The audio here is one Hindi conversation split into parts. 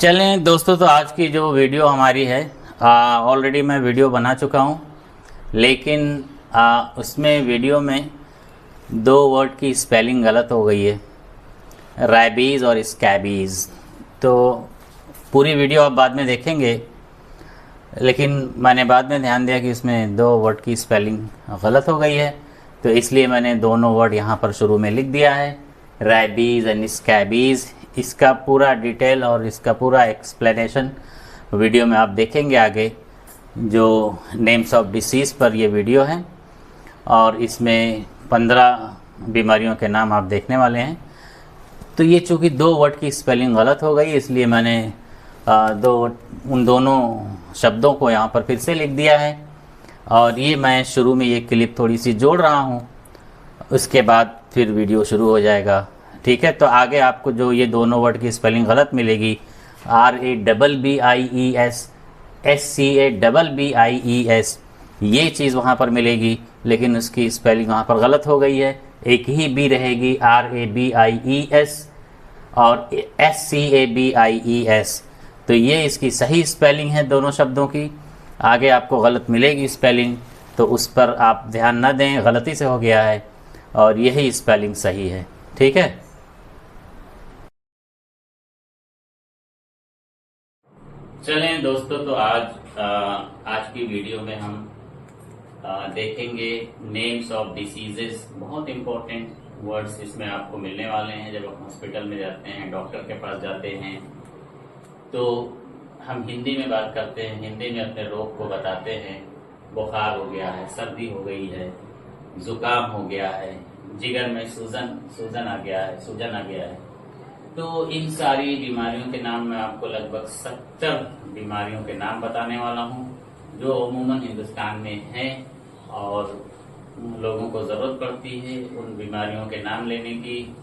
चलें दोस्तों, तो आज की जो वीडियो हमारी है, ऑलरेडी मैं वीडियो बना चुका हूँ, लेकिन उसमें वीडियो में दो वर्ड की स्पेलिंग गलत हो गई है, रैबीज़ और स्कैबीज़। तो पूरी वीडियो आप बाद में देखेंगे, लेकिन मैंने बाद में ध्यान दिया कि इसमें दो वर्ड की स्पेलिंग गलत हो गई है, तो इसलिए मैंने दोनों वर्ड यहाँ पर शुरू में लिख दिया है, रैबीज़ एंड स्कैबीज़। इसका पूरा डिटेल और इसका पूरा एक्सप्लेनेशन वीडियो में आप देखेंगे आगे, जो नेम्स ऑफ डिसीज़ पर ये वीडियो है, और इसमें 15 बीमारियों के नाम आप देखने वाले हैं। तो ये चूँकि दो वर्ड की स्पेलिंग गलत हो गई, इसलिए मैंने उन दोनों शब्दों को यहाँ पर फिर से लिख दिया है, और ये मैं शुरू में ये क्लिप थोड़ी सी जोड़ रहा हूँ, उसके बाद फिर वीडियो शुरू हो जाएगा। ठीक है, तो आगे आपको जो ये दोनों वर्ड की स्पेलिंग गलत मिलेगी, RABBIES SCABBIES, ये चीज़ वहाँ पर मिलेगी, लेकिन उसकी स्पेलिंग वहाँ पर गलत हो गई है। एक ही बी रहेगी, RABIES और SCABIES, तो ये इसकी सही स्पेलिंग है दोनों शब्दों की। आगे आपको गलत मिलेगी स्पेलिंग, तो उस पर आप ध्यान न दें, गलती से हो गया है, और यही स्पेलिंग सही है। ठीक है, चलें दोस्तों, तो आज की वीडियो में हम देखेंगे नेम्स ऑफ डिसीजेस। बहुत इंपॉर्टेंट वर्ड्स इसमें आपको मिलने वाले हैं। जब आप हॉस्पिटल में जाते हैं, डॉक्टर के पास जाते हैं, तो हम हिंदी में बात करते हैं, हिंदी में अपने रोग को बताते हैं। बुखार हो गया है, सर्दी हो गई है, जुकाम हो गया है, जिगर में सूजन आ गया है। तो इन सारी बीमारियों के नाम मैं आपको लगभग 70 बीमारियों के नाम बताने वाला हूँ, जो अमूमन हिंदुस्तान में हैं और लोगों को ज़रूरत पड़ती है उन बीमारियों के नाम लेने की।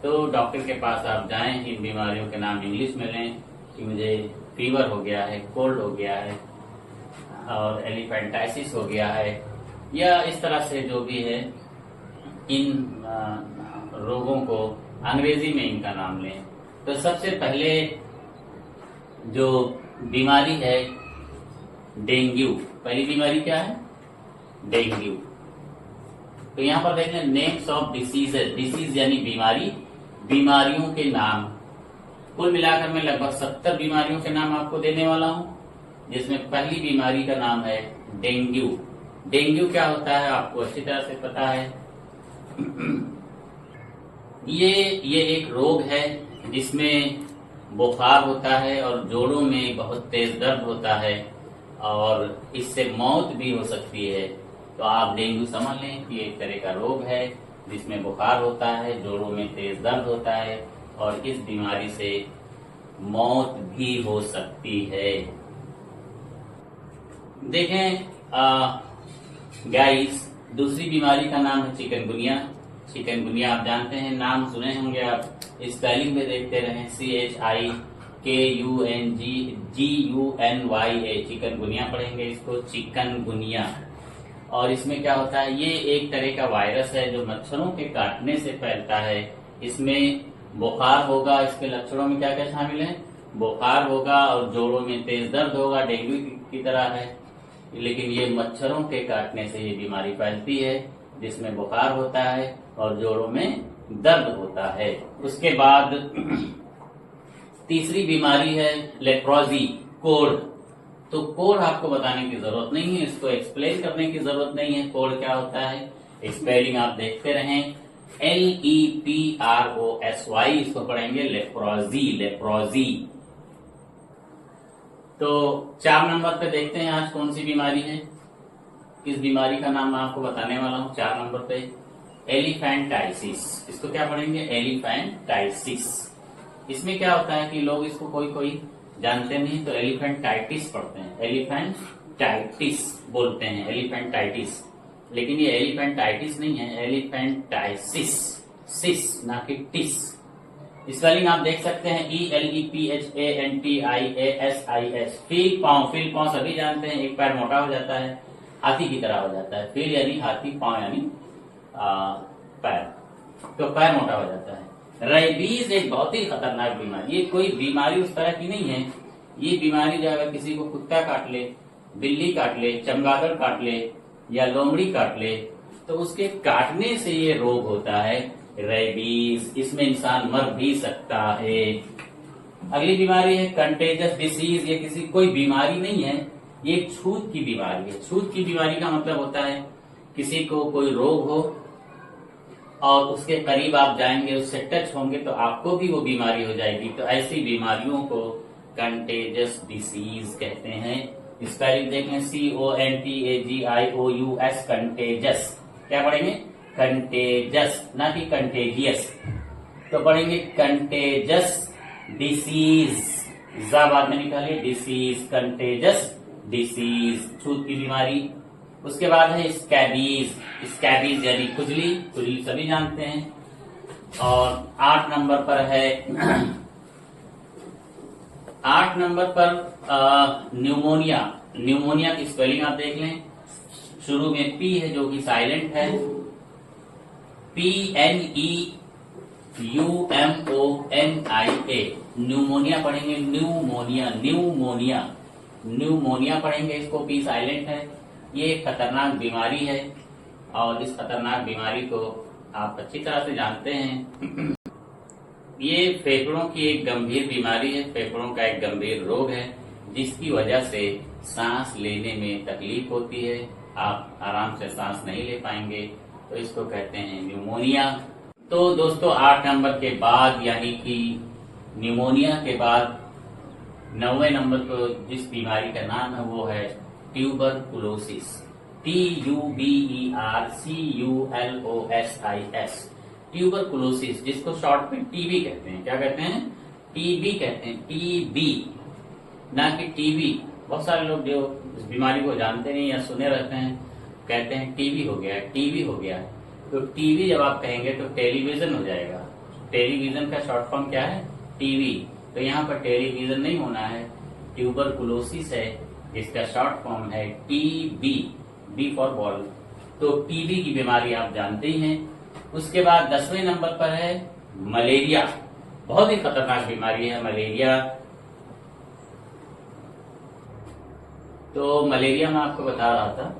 तो डॉक्टर के पास आप जाएं, इन बीमारियों के नाम इंग्लिश में लें कि मुझे फीवर हो गया है, कोल्ड हो गया है, और एलिफेंटाइसिस हो गया है, या इस तरह से जो भी है, इन रोगों को अंग्रेजी में इनका नाम लें। तो सबसे पहले जो बीमारी है डेंगू, पहली बीमारी क्या है? डेंगू। तो यहाँ पर देखें, नेम्स ऑफ डिसीजेज, डिसीज यानी बीमारी, बीमारियों के नाम। कुल मिलाकर मैं लगभग 70 बीमारियों के नाम आपको देने वाला हूँ, जिसमें पहली बीमारी का नाम है डेंगू। डेंगू क्या होता है आपको अच्छी तरह से पता है। ये एक रोग है जिसमें बुखार होता है और जोड़ों में बहुत तेज दर्द होता है, और इससे मौत भी हो सकती है। तो आप डेंगू समझ लें कि एक तरह का रोग है जिसमें बुखार होता है, जोड़ों में तेज दर्द होता है, और इस बीमारी से मौत भी हो सकती है। देखें गाइस, दूसरी बीमारी का नाम है चिकनगुनिया। चिकनगुनिया आप जानते हैं, नाम सुने होंगे आप, स्पेलिंग में देखते रहें, CHIKUNGUNYA, चिकनगुनिया पढ़ेंगे इसको, चिकनगुनिया। और इसमें क्या होता है, ये एक तरह का वायरस है जो मच्छरों के काटने से फैलता है। इसमें बुखार होगा, इसके लक्षणों में क्या क्या शामिल है? बुखार होगा और जोड़ों में तेज दर्द होगा, डेंगू की तरह है, लेकिन ये मच्छरों के काटने से ये बीमारी फैलती है, जिसमें बुखार होता है और जोड़ों में दर्द होता है। उसके बाद तीसरी बीमारी है लेप्रोजी, कोढ़। तो कोढ़ आपको बताने की जरूरत नहीं है, इसको एक्सप्लेन करने की जरूरत नहीं है। कोढ़ क्या होता है, स्पेलिंग आप देखते रहें, LEPROSY, इसको पढ़ेंगे लेप्रोजी, लेप्रोजी। तो 4 नंबर पे देखते हैं आज कौन सी बीमारी है। इस बीमारी का नाम मैं आपको बताने वाला हूं 4 नंबर पे, एलिफेंटाइसिस। इसको क्या पढ़ेंगे? एलिफेंटाइसिस। इसमें क्या होता है कि लोग इसको कोई जानते नहीं, तो एलिफेंटाइटिस पढ़ते हैं, एलिफेंटाइटिस बोलते हैं, एलिफेंटाइटिस। लेकिन ये एलिफेंटाइटिस नहीं है, एलिफेंटाइसिस, सिस ना कि टिस। स्पेलिंग आप देख सकते हैं, ELEPHANTIASIS। फील पांव सभी जानते हैं, एक पैर मोटा हो जाता है, हाथी की तरह हो जाता है। फील यानी हाथी, पांव यानी पैर, तो पैर मोटा हो जाता है। रेबीज एक बहुत ही खतरनाक बीमारी, ये कोई बीमारी उस तरह की नहीं है। ये बीमारी जो अगर किसी को कुत्ता काट ले, बिल्ली काट ले, चमगादड़ काट ले या लोमड़ी काट ले, तो उसके काटने से ये रोग होता है रेबीज। इसमें इंसान मर भी सकता है। अगली बीमारी है कंटेजियस डिसीज। ये किसी कोई बीमारी नहीं है, ये एक छूत की बीमारी है। छूत की बीमारी का मतलब होता है किसी को कोई रोग हो और उसके करीब आप जाएंगे, उससे टच होंगे तो आपको भी वो बीमारी हो जाएगी। तो ऐसी बीमारियों को कंटेजियस डिसीज कहते हैं। स्पेलिंग देखें, CONTAGIOUS, कंटेजस। क्या पढ़ेंगे? कंटेजस, ना कि कंटेजियस। तो पढ़ेंगे कंटेजस डिसीज, जा बाद में निकालिए, डिसीज, कंटेजस डिसीज, छूत की बीमारी। उसके बाद है स्कैबीज। स्कैबीज यानी खुजली, खुजली सभी जानते हैं। और 8 नंबर पर है 8 नंबर पर न्यूमोनिया। न्यूमोनिया की स्पेलिंग आप देख लें, शुरू में पी है जो कि साइलेंट है, PNEUMONIA। न्यूमोनिया पढ़ेंगे, न्यूमोनिया, न्यूमोनिया, न्यूमोनिया पढ़ेंगे, इसको पी साइलेंट है। ये एक खतरनाक बीमारी है और इस खतरनाक बीमारी को आप अच्छी तरह से जानते हैं। ये फेफड़ों की एक गंभीर बीमारी है, फेफड़ों का एक गंभीर रोग है जिसकी वजह से सांस लेने में तकलीफ होती है, आप आराम से सांस नहीं ले पाएंगे, तो इसको कहते हैं न्यूमोनिया। तो दोस्तों 8 नंबर के बाद यानी कि न्यूमोनिया के बाद 9वें नंबर पर जिस बीमारी का नाम है वो है ट्यूबरकुलोसिस। TUBERCULOSIS, ट्यूबरकुलोसिस, जिसको शॉर्ट में टीबी कहते हैं। क्या कहते हैं? टीबी कहते हैं, टीबी, ना कि टीबी। बहुत सारे लोग जो इस बीमारी को जानते नहीं या सुने रहते हैं, कहते हैं टीबी हो गया है, टीबी हो गया है। तो टीबी जब आप कहेंगे तो टेलीविजन हो जाएगा। टेलीविजन का शॉर्ट फॉर्म क्या है? टीबी। तो यहाँ पर टेलीविजन नहीं होना है, ट्यूबरकुलोसिस है, इसका शॉर्ट फॉर्म है टीबी, बी फॉर बॉल। तो टीबी की बीमारी आप जानते ही हैं। उसके बाद 10वें नंबर पर है मलेरिया। बहुत ही खतरनाक बीमारी है मलेरिया। तो मलेरिया मैं आपको बता रहा था,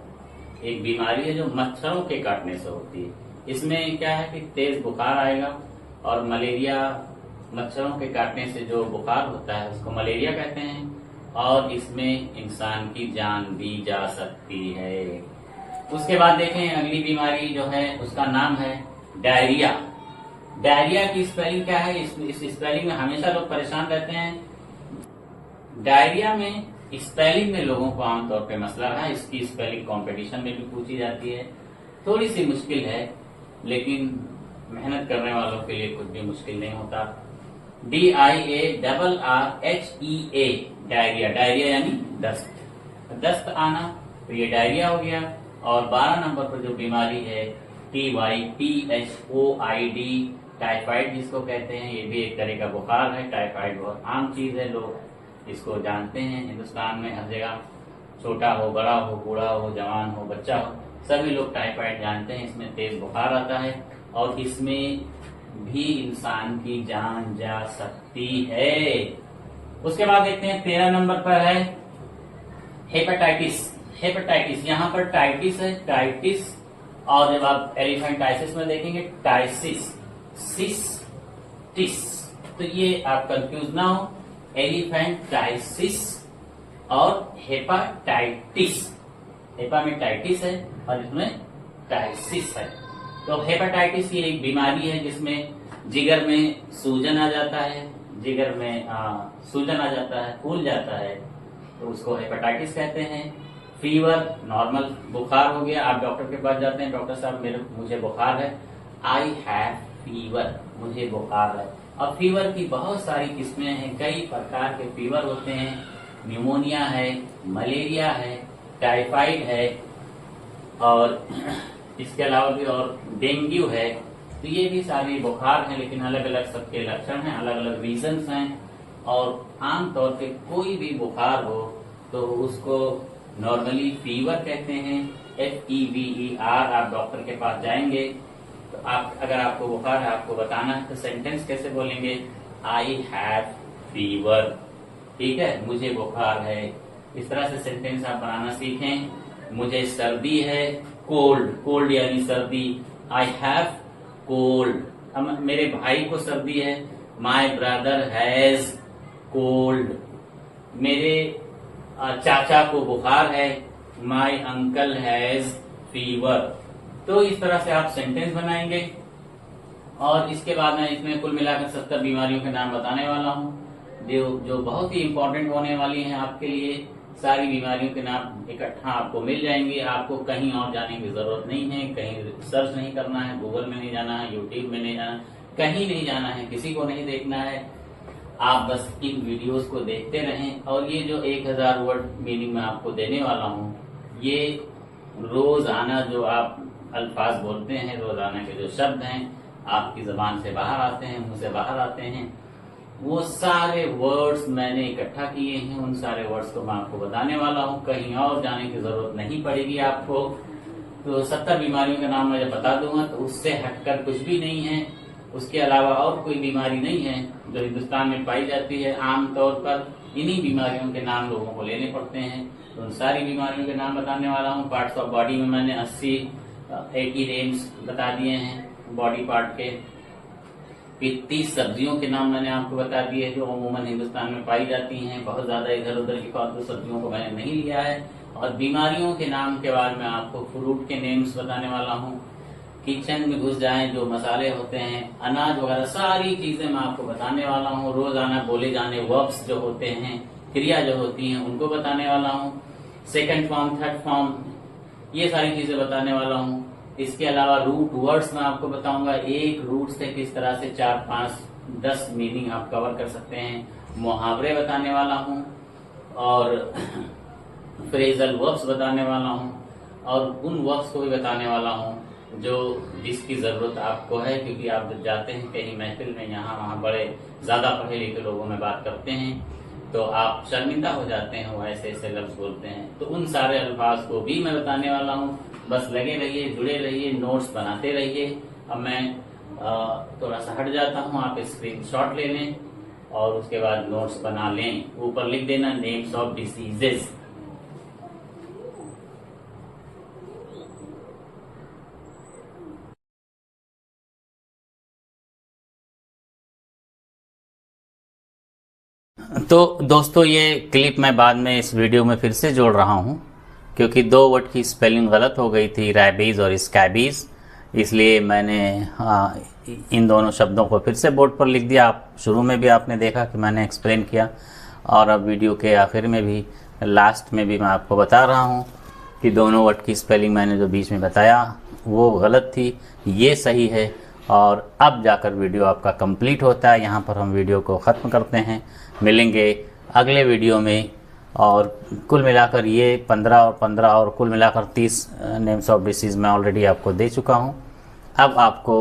एक बीमारी है जो मच्छरों के काटने से होती है। इसमें क्या है कि तेज बुखार आएगा और मलेरिया, मच्छरों के काटने से जो बुखार होता है उसको मलेरिया कहते हैं और इसमें इंसान की जान भी जा सकती है। उसके बाद देखें अगली बीमारी जो है उसका नाम है डायरिया। डायरिया की स्पेलिंग क्या है? इस स्पेलिंग में हमेशा लोग परेशान रहते हैं। डायरिया में स्पेलिंग में लोगों को आमतौर पे मसला रहा है, इसकी स्पेलिंग कंपटीशन में भी पूछी जाती है। थोड़ी सी मुश्किल है लेकिन मेहनत करने वालों के लिए कुछ भी मुश्किल नहीं होता। DIARRHEA, diarrhoea. डायरिया यानी दस्त, दस्त आना, तो ये डायरिया हो गया। और 12 नंबर पर जो बीमारी है TYPHOID, टाइफाइड जिसको कहते हैं, ये भी एक तरह का बुखार है। टाइफाइड बहुत आम चीज है, लोग इसको जानते हैं। हिंदुस्तान में हर जगह, छोटा हो, बड़ा हो, बूढ़ा हो, जवान हो, बच्चा हो, सभी लोग टाइफाइड जानते हैं। इसमें तेज बुखार आता है और इसमें भी इंसान की जान जा सकती है। उसके बाद देखते हैं 13 नंबर पर है हेपेटाइटिस। हेपेटाइटिस, यहाँ पर टाइटिस है, टाइटिस, और जब आप एलिफेंटाइसिस में देखेंगे टाइसिस, सिस्टिस, तो ये आप कंफ्यूज ना हो, एलिफेंटाइसिस और हेपाटाइटिस। हेपा में टाइटिस है और इसमें टाइसिस है। तो हेपेटाइटिस ये एक बीमारी है जिसमें जिगर में सूजन आ जाता है, जिगर में सूजन आ जाता है, फूल जाता है, तो उसको हेपेटाइटिस कहते हैं। फीवर, नॉर्मल बुखार हो गया, आप डॉक्टर के पास जाते हैं, डॉक्टर साहब मुझे बुखार है, आई हैव फीवर, मुझे बुखार है। अब फीवर की बहुत सारी किस्में हैं, कई प्रकार के फीवर होते हैं। न्यूमोनिया है, मलेरिया है, टाइफाइड है और इसके अलावा भी और डेंगू है। तो ये भी सारी बुखार हैं, लेकिन अलग अलग सबके लक्षण हैं, अलग अलग रीजंस हैं। और आमतौर पे कोई भी बुखार हो तो उसको नॉर्मली फीवर कहते हैं, FEVER। आप डॉक्टर के पास जाएंगे तो आप अगर आपको बुखार है, आपको बताना है, तो सेंटेंस कैसे बोलेंगे? I have fever. ठीक है, मुझे बुखार है। इस तरह से सेंटेंस आप बनाना सीखें। मुझे सर्दी है, कोल्ड, कोल्ड यानी सर्दी, आई हैव कोल्ड। अब मेरे भाई को सर्दी है, माई ब्रदर हैज कोल्ड। मेरे चाचा को बुखार है, माई अंकल हैज फीवर। तो इस तरह से आप सेंटेंस बनाएंगे। और इसके बाद मैं इसमें कुल मिलाकर 70 बीमारियों के नाम बताने वाला हूँ, जो बहुत ही इंपॉर्टेंट होने वाली हैं आपके लिए। सारी बीमारियों के नाम इकट्ठा आपको मिल जाएंगे। आपको कहीं और जाने की जरूरत नहीं है, कहीं सर्च नहीं करना है, गूगल में नहीं जाना है, यूट्यूब में नहीं जाना, कहीं नहीं जाना है, किसी को नहीं देखना है। आप बस इन वीडियोस को देखते रहें। और ये जो 1000 वर्ड मीनिंग मैं आपको देने वाला हूँ, ये रोजाना जो आप अल्फाज बोलते हैं, रोजाना के जो शब्द हैं आपकी जबान से बाहर आते हैं, मुंह से बाहर आते हैं, वो सारे वर्ड्स मैंने इकट्ठा किए हैं। उन सारे वर्ड्स को मैं आपको बताने वाला हूँ। कहीं और जाने की जरूरत नहीं पड़ेगी आपको। तो 70 बीमारियों के नाम मैं जब बता दूंगा तो उससे हटकर कुछ भी नहीं है, उसके अलावा और कोई बीमारी नहीं है जो हिंदुस्तान में पाई जाती है। आमतौर पर इन्हीं बीमारियों के नाम लोगों को लेने पड़ते हैं। तो उन सारी बीमारियों के नाम बताने वाला हूँ। पार्ट्स ऑफ बॉडी में मैंने 80 नेम्स बता दिए हैं बॉडी पार्ट के। फिर 30 सब्जियों के नाम मैंने आपको बता दिए जो अमूमन हिंदुस्तान में पाई जाती हैं। बहुत ज्यादा इधर उधर की फालतू सब्जियों को मैंने नहीं लिया है। और बीमारियों के नाम के बाद मैं आपको फ्रूट के नेम्स बताने वाला हूँ। किचन में घुस जाएं, जो मसाले होते हैं, अनाज वगैरह, सारी चीजें मैं आपको बताने वाला हूँ। रोजाना बोले जाने वर्ब्स जो होते हैं, क्रिया जो होती हैं, उनको बताने वाला हूँ। सेकंड फॉर्म, थर्ड फॉर्म, ये सारी चीजें बताने वाला हूँ। इसके अलावा रूट वर्ड्स मैं आपको बताऊंगा। एक रूट से किस तरह से 4, 5, 10 मीनिंग आप कवर कर सकते हैं। मुहावरे बताने वाला हूँ और फ्रेजल वर्ब्स बताने वाला हूँ। और उन वर्ब्स को भी बताने वाला हूँ जो जिसकी जरूरत आपको है, क्योंकि आप जब जाते हैं कहीं महफिल में, यहाँ वहाँ बड़े ज्यादा पढ़े लिखे लोगों में बात करते हैं तो आप शर्मिंदा हो जाते हैं, वो ऐसे ऐसे लफ्ज बोलते हैं। तो उन सारे अल्फाज को भी मैं बताने वाला हूँ। बस लगे रहिए, जुड़े रहिए, नोट्स बनाते रहिए। अब मैं थोड़ा सा हट जाता हूँ, आप स्क्रीनशॉट ले लें और उसके बाद नोट्स बना लें। ऊपर लिख देना नेम्स ऑफ डिसीजेस। तो दोस्तों, ये क्लिप मैं बाद में इस वीडियो में फिर से जोड़ रहा हूँ क्योंकि 2 वर्ड की स्पेलिंग गलत हो गई थी, रैबीज और स्कैबीज। इसलिए मैंने इन दोनों शब्दों को फिर से बोर्ड पर लिख दिया। आप शुरू में भी आपने देखा कि मैंने एक्सप्लेन किया और अब वीडियो के आखिर में भी, लास्ट में भी मैं आपको बता रहा हूँ कि दोनों वर्ड की स्पेलिंग मैंने जो बीच में बताया वो गलत थी, ये सही है। और अब जाकर वीडियो आपका कंप्लीट होता है। यहाँ पर हम वीडियो को ख़त्म करते हैं। मिलेंगे अगले वीडियो में। और कुल मिलाकर ये 15 और 15 और कुल मिलाकर 30 नेम्स ऑफ डिसीज़ मैं ऑलरेडी आपको दे चुका हूँ। अब आपको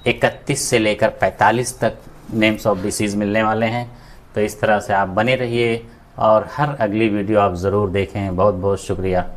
31 से लेकर 45 तक नेम्स ऑफ डिसीज़ मिलने वाले हैं। तो इस तरह से आप बने रहिए और हर अगली वीडियो आप ज़रूर देखें। बहुत बहुत शुक्रिया।